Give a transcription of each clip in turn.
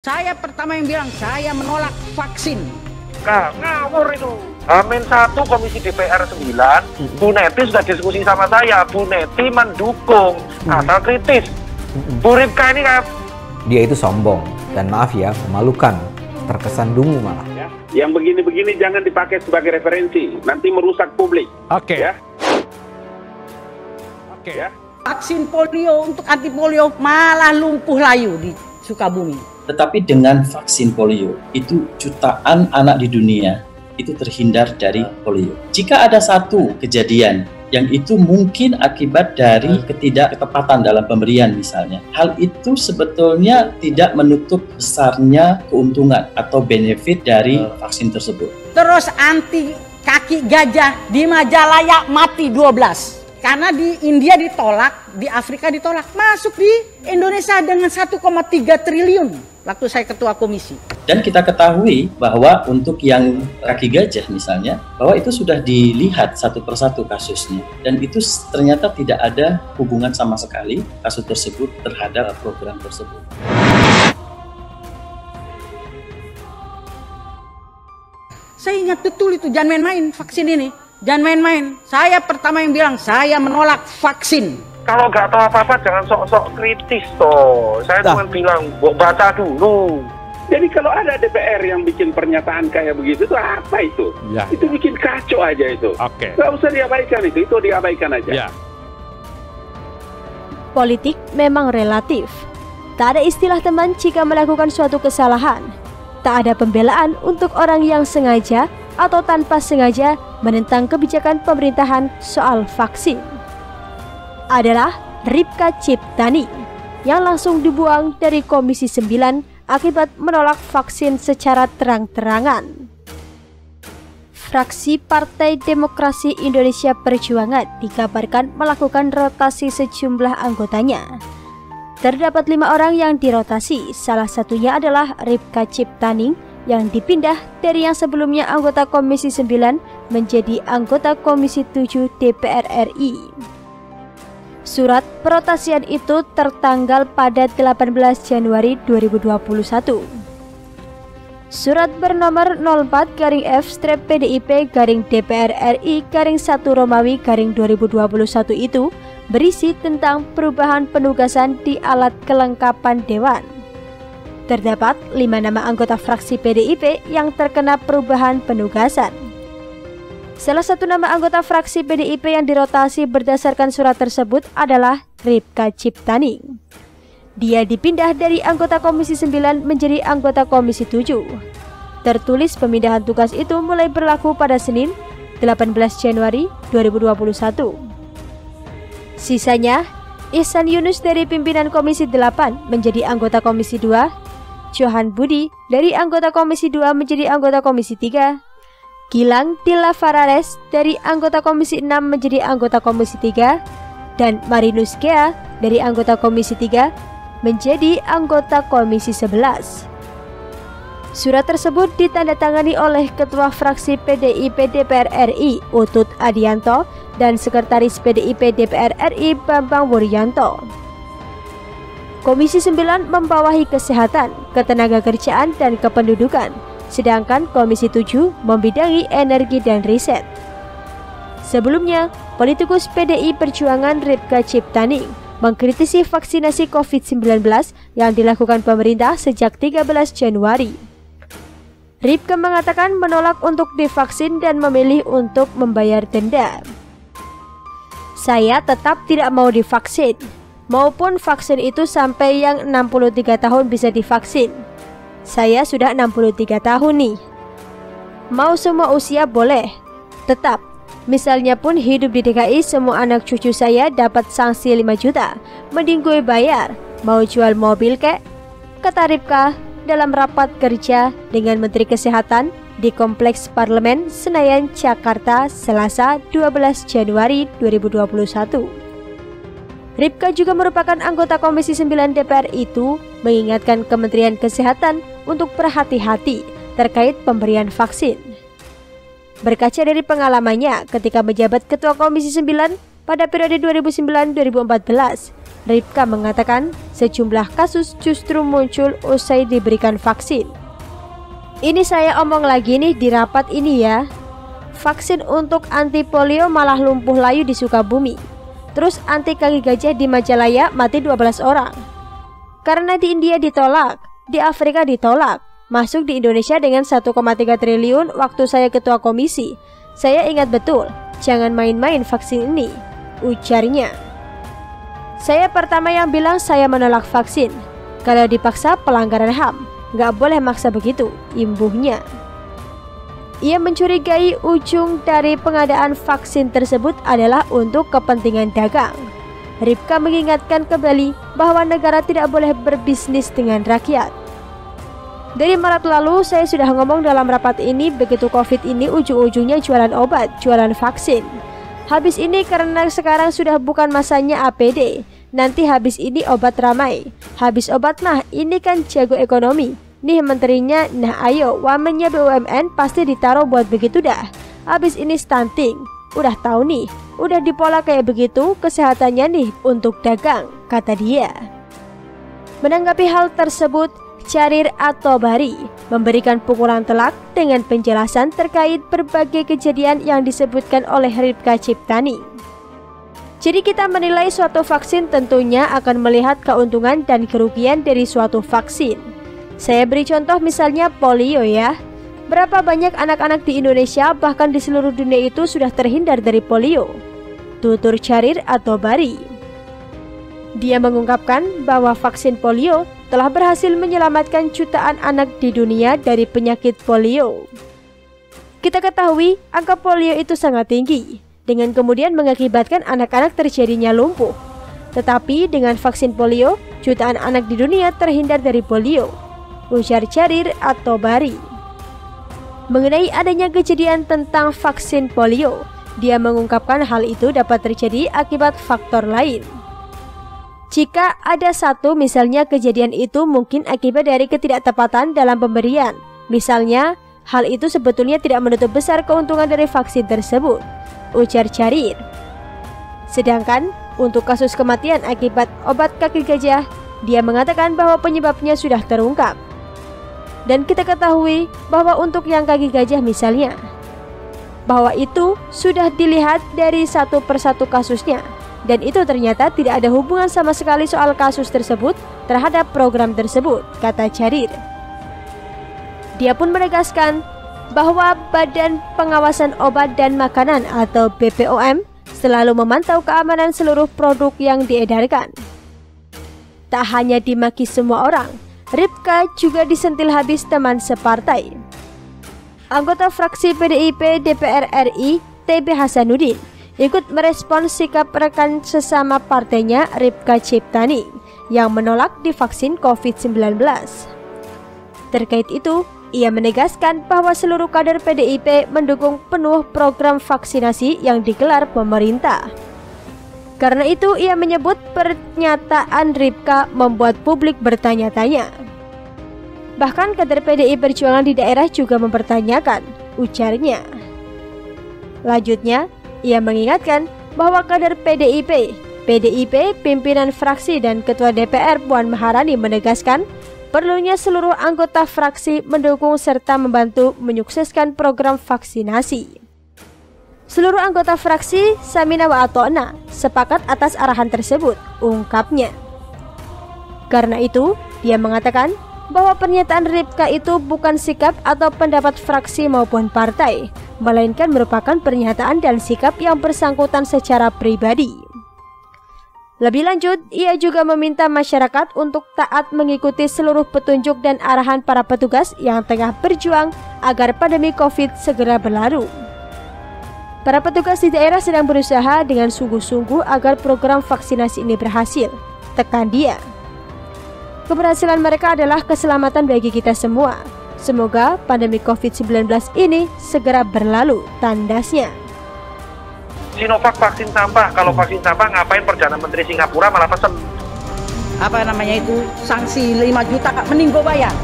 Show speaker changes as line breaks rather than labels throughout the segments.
Saya pertama yang bilang saya menolak vaksin.
Nah, ngawur itu. H-1 Komisi DPR 9, Bu Neti sudah diskusi sama saya. Bu Neti mendukung asal kritis. Bu Ripka ini kan.
Dia itu sombong dan maaf ya, memalukan, terkesan dungu malah.
Ya, yang begini-begini jangan dipakai sebagai referensi, nanti merusak publik.
Oke.
Ya.
Oke.
Ya.
Vaksin polio untuk anti polio malah lumpuh layu di Sukabumi.
Tetapi dengan vaksin polio, itu jutaan anak di dunia itu terhindar dari polio. Jika ada satu kejadian yang itu mungkin akibat dari ketidaktepatan dalam pemberian misalnya, hal itu sebetulnya tidak menutup besarnya keuntungan atau benefit dari vaksin tersebut.
Terus anti kaki gajah di Majalaya mati 12. Karena di India ditolak, di Afrika ditolak, masuk di Indonesia dengan 1,3 triliun waktu saya ketua komisi.
Dan kita ketahui bahwa untuk yang kaki gajah misalnya, bahwa itu sudah dilihat satu persatu kasusnya. Dan itu ternyata tidak ada hubungan sama sekali kasus tersebut terhadap program tersebut.
Saya ingat betul itu, jangan main-main vaksin ini. Jangan main-main. Saya pertama yang bilang saya menolak vaksin.
Kalau nggak tahu apa-apa jangan sok-sok kritis toh. Saya cuma bilang, baca dulu.
Jadi kalau ada DPR yang bikin pernyataan kayak begitu, itu apa itu?
Ya,
itu bikin kacau aja itu.
Oke.
Nggak usah diabaikan itu diabaikan aja.
Ya.
Politik memang relatif. Tak ada istilah teman jika melakukan suatu kesalahan. Tak ada pembelaan untuk orang yang sengaja atau tanpa sengaja menentang kebijakan pemerintahan soal vaksin. Adalah Ripka Ciptani yang langsung dibuang dari Komisi 9 akibat menolak vaksin secara terang-terangan. Fraksi Partai Demokrasi Indonesia Perjuangan dikabarkan melakukan rotasi sejumlah anggotanya. Terdapat 5 orang yang dirotasi, salah satunya adalah Ripka Ciptani yang dipindah dari yang sebelumnya anggota Komisi 9 menjadi anggota Komisi 7 DPR RI. Surat perotasian itu tertanggal pada 18 Januari 2021. Surat bernomor 04-F-PDIP-DPR RI-1 Romawi 2021 itu berisi tentang perubahan penugasan di alat kelengkapan Dewan. Terdapat 5 nama anggota fraksi PDIP yang terkena perubahan penugasan. Salah satu nama anggota fraksi PDIP yang dirotasi berdasarkan surat tersebut adalah Ripka Ciptani. Dia dipindah dari anggota Komisi 9 menjadi anggota Komisi 7. Tertulis pemindahan tugas itu mulai berlaku pada Senin 18 Januari 2021. Sisanya, Ihsan Yunus dari pimpinan Komisi 8 menjadi anggota Komisi 2, Johan Budi dari anggota Komisi 2 menjadi anggota Komisi 3, Gilang Dilla Farares dari anggota Komisi 6 menjadi anggota Komisi 3, dan Marinus Gea dari anggota Komisi 3 menjadi anggota Komisi 11. Surat tersebut ditandatangani oleh Ketua Fraksi PDIP DPR RI Utut Adianto dan Sekretaris PDIP DPR RI Bambang Wuryanto. Komisi 9 membawahi kesehatan, ketenagakerjaan, dan kependudukan, sedangkan Komisi 7 membidangi energi dan riset. Sebelumnya, politikus PDI Perjuangan Ripka Ciptani mengkritisi vaksinasi COVID-19 yang dilakukan pemerintah sejak 13 Januari. Ripka mengatakan menolak untuk divaksin dan memilih untuk membayar denda. Saya tetap tidak mau divaksin, maupun vaksin itu sampai yang 63 tahun bisa divaksin. Saya sudah 63 tahun nih. Mau semua usia boleh. Tetap, misalnya pun hidup di DKI semua anak cucu saya dapat sanksi 5 juta. Mending gue bayar. Mau jual mobil kek? Kata Ripka dalam rapat kerja dengan Menteri Kesehatan di Kompleks Parlemen Senayan, Jakarta, Selasa 12 Januari 2021. Ripka juga merupakan anggota Komisi 9 DPR itu mengingatkan Kementerian Kesehatan untuk berhati-hati terkait pemberian vaksin. Berkaca dari pengalamannya ketika menjabat Ketua Komisi 9 pada periode 2009-2014, Ripka mengatakan sejumlah kasus justru muncul usai diberikan vaksin. Ini saya omong lagi nih di rapat ini ya. Vaksin untuk anti polio malah lumpuh layu di Sukabumi. Terus anti kaki gajah di Majalaya mati 12 orang. Karena di India ditolak, di Afrika ditolak, masuk di Indonesia dengan 1,3 triliun waktu saya ketua komisi. Saya ingat betul, jangan main-main vaksin ini, ujarnya. Saya pertama yang bilang saya menolak vaksin. Kalau dipaksa pelanggaran HAM, nggak boleh maksa begitu, imbuhnya. Ia mencurigai ujung dari pengadaan vaksin tersebut adalah untuk kepentingan dagang. Ripka mengingatkan kembali bahwa negara tidak boleh berbisnis dengan rakyat. Dari Maret lalu saya sudah ngomong dalam rapat ini, begitu COVID ini ujung-ujungnya jualan obat, jualan vaksin. Habis ini karena sekarang sudah bukan masanya APD, nanti habis ini obat ramai. Habis obat mah ini kan jago ekonomi. Nih menterinya, nah ayo wamennya BUMN pasti ditaruh buat begitu dah. Habis ini stunting, udah tahu nih, udah dipola kayak begitu kesehatannya nih untuk dagang, kata dia. Menanggapi hal tersebut, Charir Atobari memberikan pukulan telak dengan penjelasan terkait berbagai kejadian yang disebutkan oleh Ripka Ciptani. Jadi kita menilai suatu vaksin tentunya akan melihat keuntungan dan kerugian dari suatu vaksin. Saya beri contoh misalnya polio ya. Berapa banyak anak-anak di Indonesia bahkan di seluruh dunia itu sudah terhindar dari polio, tutur Charir Atobari. Dia mengungkapkan bahwa vaksin polio telah berhasil menyelamatkan jutaan anak di dunia dari penyakit polio. Kita ketahui angka polio itu sangat tinggi, dengan kemudian mengakibatkan anak-anak terjadinya lumpuh. Tetapi dengan vaksin polio, jutaan anak di dunia terhindar dari polio, ujar Charir Atobari. Mengenai adanya kejadian tentang vaksin polio, dia mengungkapkan hal itu dapat terjadi akibat faktor lain. Jika ada satu misalnya kejadian itu mungkin akibat dari ketidaktepatan dalam pemberian. Misalnya, hal itu sebetulnya tidak menutup besar keuntungan dari vaksin tersebut, ujar Charir. Sedangkan untuk kasus kematian akibat obat kaki gajah, dia mengatakan bahwa penyebabnya sudah terungkap. Dan kita ketahui bahwa untuk yang kaki gajah misalnya, bahwa itu sudah dilihat dari satu persatu kasusnya. Dan itu ternyata tidak ada hubungan sama sekali soal kasus tersebut terhadap program tersebut, kata Charir. Dia pun menegaskan bahwa Badan Pengawasan Obat dan Makanan atau BPOM selalu memantau keamanan seluruh produk yang diedarkan. Tak hanya dimaki semua orang, Ripka juga disentil habis teman separtai. Anggota fraksi PDIP DPR RI TB Hasanuddin ikut merespons sikap rekan sesama partainya Ripka Ciptani yang menolak divaksin COVID-19. Terkait itu, ia menegaskan bahwa seluruh kader PDIP mendukung penuh program vaksinasi yang digelar pemerintah. Karena itu, ia menyebut pernyataan Ripka membuat publik bertanya-tanya. Bahkan kader PDI Perjuangan di daerah juga mempertanyakan, ujarnya. Lanjutnya, ia mengingatkan bahwa kader PDIP, pimpinan fraksi dan Ketua DPR Puan Maharani menegaskan perlunya seluruh anggota fraksi mendukung serta membantu menyukseskan program vaksinasi. Seluruh anggota fraksi Samina wa Atona sepakat atas arahan tersebut, ungkapnya. Karena itu, dia mengatakan bahwa pernyataan Ripka itu bukan sikap atau pendapat fraksi maupun partai, melainkan merupakan pernyataan dan sikap yang bersangkutan secara pribadi. Lebih lanjut, ia juga meminta masyarakat untuk taat mengikuti seluruh petunjuk dan arahan para petugas yang tengah berjuang agar pandemi COVID segera berlalu. Para petugas di daerah sedang berusaha dengan sungguh-sungguh agar program vaksinasi ini berhasil, tekan dia. Keberhasilan mereka adalah keselamatan bagi kita semua. Semoga pandemi COVID-19 ini segera berlalu, tandasnya.
Sinovac vaksin sampah. Kalau vaksin sampah ngapain Perdana Menteri Singapura malah pesen?
Apa namanya itu, sanksi 5 juta, Kak, mending gue bayar.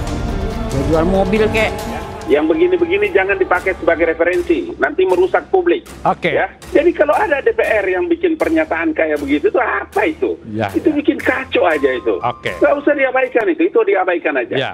Gue jual mobil kek,
Yang begini-begini jangan dipakai sebagai referensi, nanti merusak publik.
Oke.
Ya. Jadi kalau ada DPR yang bikin pernyataan kayak begitu, itu apa itu?
Ya,
Itu
ya.
bikin kacau aja itu.
Oke.
Nggak usah diabaikan itu diabaikan aja.
Ya.